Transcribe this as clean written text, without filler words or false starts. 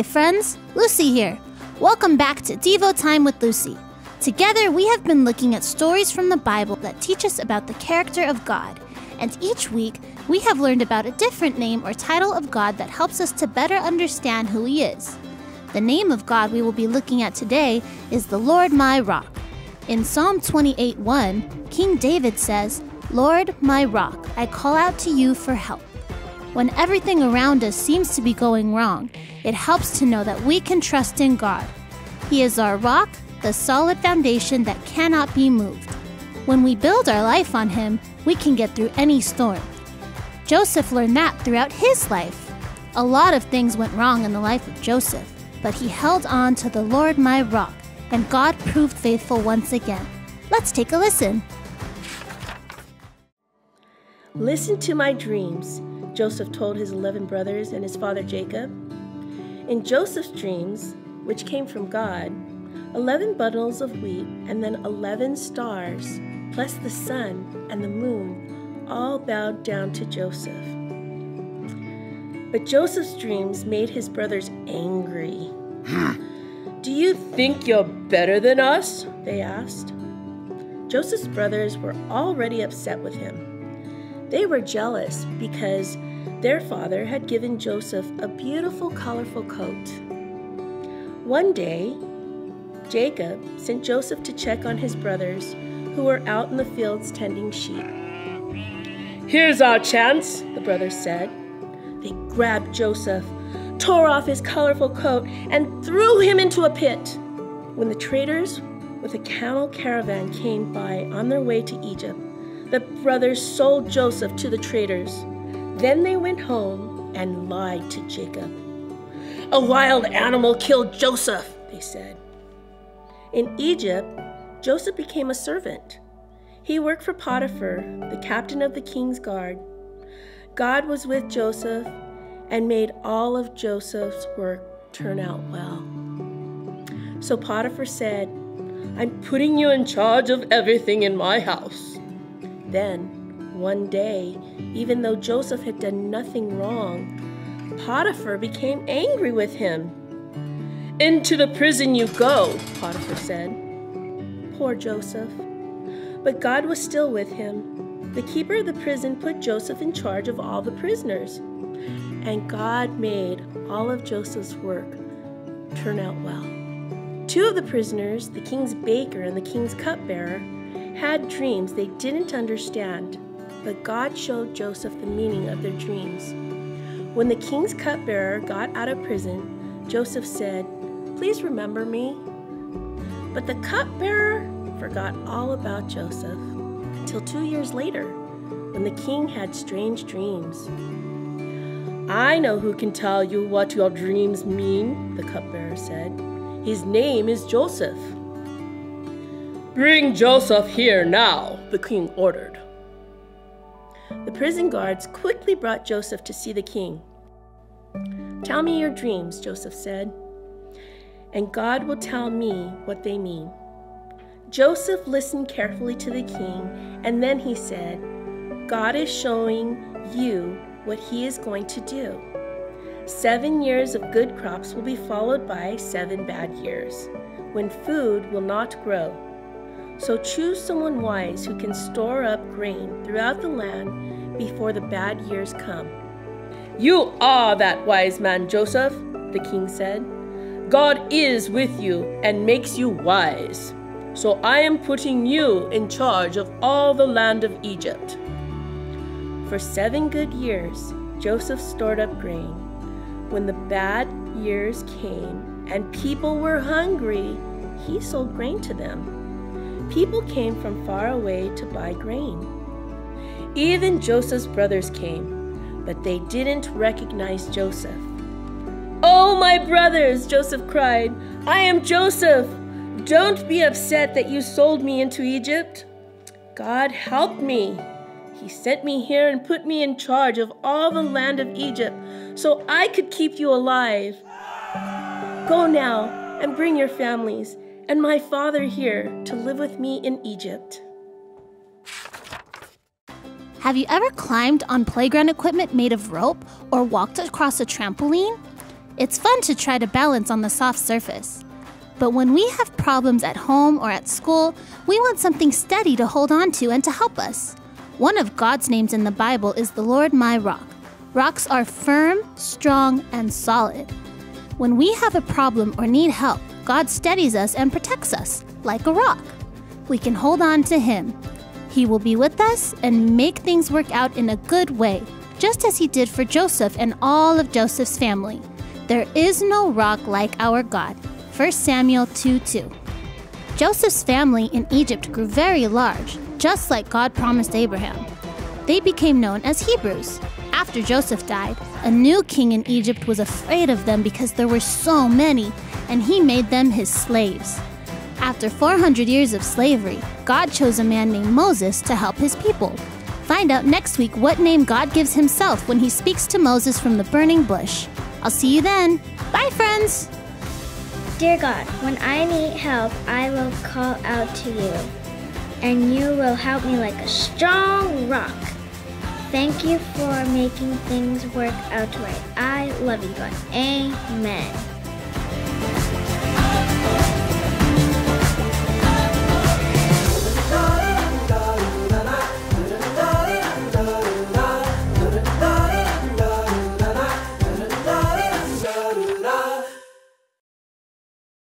Hi friends, Lucy here. Welcome back to Devo Time with Lucy. Together we have been looking at stories from the Bible that teach us about the character of God. And each week we have learned about a different name or title of God that helps us to better understand who He is. The name of God we will be looking at today is the Lord my Rock. In Psalm 28:1, King David says, "Lord my rock, I call out to you for help." When everything around us seems to be going wrong, it helps to know that we can trust in God. He is our rock, the solid foundation that cannot be moved. When we build our life on Him, we can get through any storm. Joseph learned that throughout his life. A lot of things went wrong in the life of Joseph, but he held on to the Lord my rock, and God proved faithful once again. Let's take a listen. Listen to my dreams, Joseph told his 11 brothers and his father Jacob. In Joseph's dreams, which came from God, 11 bundles of wheat and then 11 stars, plus the sun and the moon, all bowed down to Joseph. But Joseph's dreams made his brothers angry. "Do you think you're better than us?" they asked. Joseph's brothers were already upset with him. They were jealous because their father had given Joseph a beautiful, colorful coat. One day, Jacob sent Joseph to check on his brothers who were out in the fields tending sheep. "Here's our chance," the brothers said. They grabbed Joseph, tore off his colorful coat, and threw him into a pit. When the traders with a camel caravan came by on their way to Egypt, the brothers sold Joseph to the traders. Then they went home and lied to Jacob. "A wild animal killed Joseph," they said. In Egypt, Joseph became a servant. He worked for Potiphar, the captain of the king's guard. God was with Joseph and made all of Joseph's work turn out well. So Potiphar said, "I'm putting you in charge of everything in my house." Then, one day, even though Joseph had done nothing wrong, Potiphar became angry with him. "Into the prison you go," Potiphar said. Poor Joseph. But God was still with him. The keeper of the prison put Joseph in charge of all the prisoners. And God made all of Joseph's work turn out well. Two of the prisoners, the king's baker and the king's cupbearer, had dreams they didn't understand, but God showed Joseph the meaning of their dreams. When the king's cupbearer got out of prison, Joseph said, "Please remember me." But the cupbearer forgot all about Joseph until 2 years later, when the king had strange dreams. "I know who can tell you what your dreams mean," the cupbearer said. "His name is Joseph." "Bring Joseph here now," the king ordered. The prison guards quickly brought Joseph to see the king. "Tell me your dreams," Joseph said, "and God will tell me what they mean." Joseph listened carefully to the king, and then he said, "God is showing you what He is going to do. 7 years of good crops will be followed by 7 bad years, when food will not grow. So choose someone wise who can store up grain throughout the land before the bad years come." "You are that wise man, Joseph," the king said. "God is with you and makes you wise. So I am putting you in charge of all the land of Egypt." For 7 good years, Joseph stored up grain. When the bad years came and people were hungry, he sold grain to them. People came from far away to buy grain. Even Joseph's brothers came, but they didn't recognize Joseph. "Oh, my brothers," Joseph cried, "I am Joseph. Don't be upset that you sold me into Egypt. God helped me. He sent me here and put me in charge of all the land of Egypt so I could keep you alive. Go now and bring your families and my father here to live with me in Egypt." Have you ever climbed on playground equipment made of rope or walked across a trampoline? It's fun to try to balance on the soft surface. But when we have problems at home or at school, we want something steady to hold on to and to help us. One of God's names in the Bible is the Lord my rock. Rocks are firm, strong, and solid. When we have a problem or need help, God steadies us and protects us, like a rock. We can hold on to Him. He will be with us and make things work out in a good way, just as He did for Joseph and all of Joseph's family. There is no rock like our God. 1 Samuel 2:2. Joseph's family in Egypt grew very large, just like God promised Abraham. They became known as Hebrews. After Joseph died, a new king in Egypt was afraid of them because there were so many, and he made them his slaves. After 400 years of slavery, God chose a man named Moses to help his people. Find out next week what name God gives himself when he speaks to Moses from the burning bush. I'll see you then. Bye, friends! Dear God, when I need help, I will call out to you, and you will help me like a strong rock. Thank you for making things work out right. I love you, God. Amen.